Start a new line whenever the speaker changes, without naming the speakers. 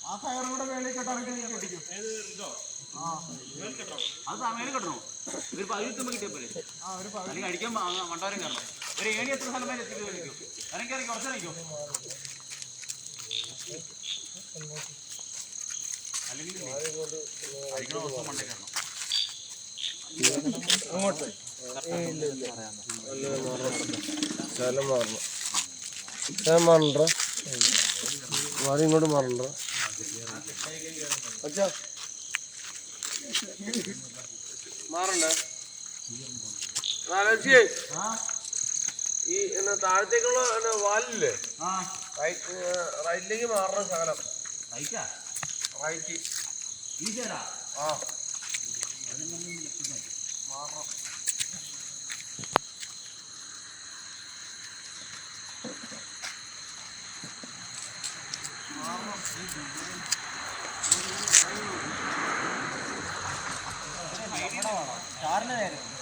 ആ ഫയറും കൂടെ വേളി കെട്ടാണെങ്കിൽ കെട്ടിക്കും. അത് സമയം കെട്ടണോ? ഒരു പകുതി കിട്ടിയ പോലെ അല്ലെങ്കിൽ അടിക്കാൻ മണ്ടാരം കയറണം. ഒരു ഏണി എത്ര സ്ഥലം വരെ എത്തിക്കും? ഇറങ്ങി കുറച്ചിറങ്ങിക്കോ. അല്ലെങ്കിൽ അടിക്കണ ദിവസം മണ്ടേ കയറണം. അങ്ങോട്ട് സ്ഥലം മാറണം. സ്ഥലം മാറണ്ട, മാറി ഇങ്ങോട്ട് മാറണ്ട. മാറണ്ടേ ഈ താഴത്തേക്കുള്ള വാലില്ലേ, റൈറ്റിലേക്ക് മാറണം ശകലം. റൈറ്റ് ആ മാറണം. കാറിന് നേരം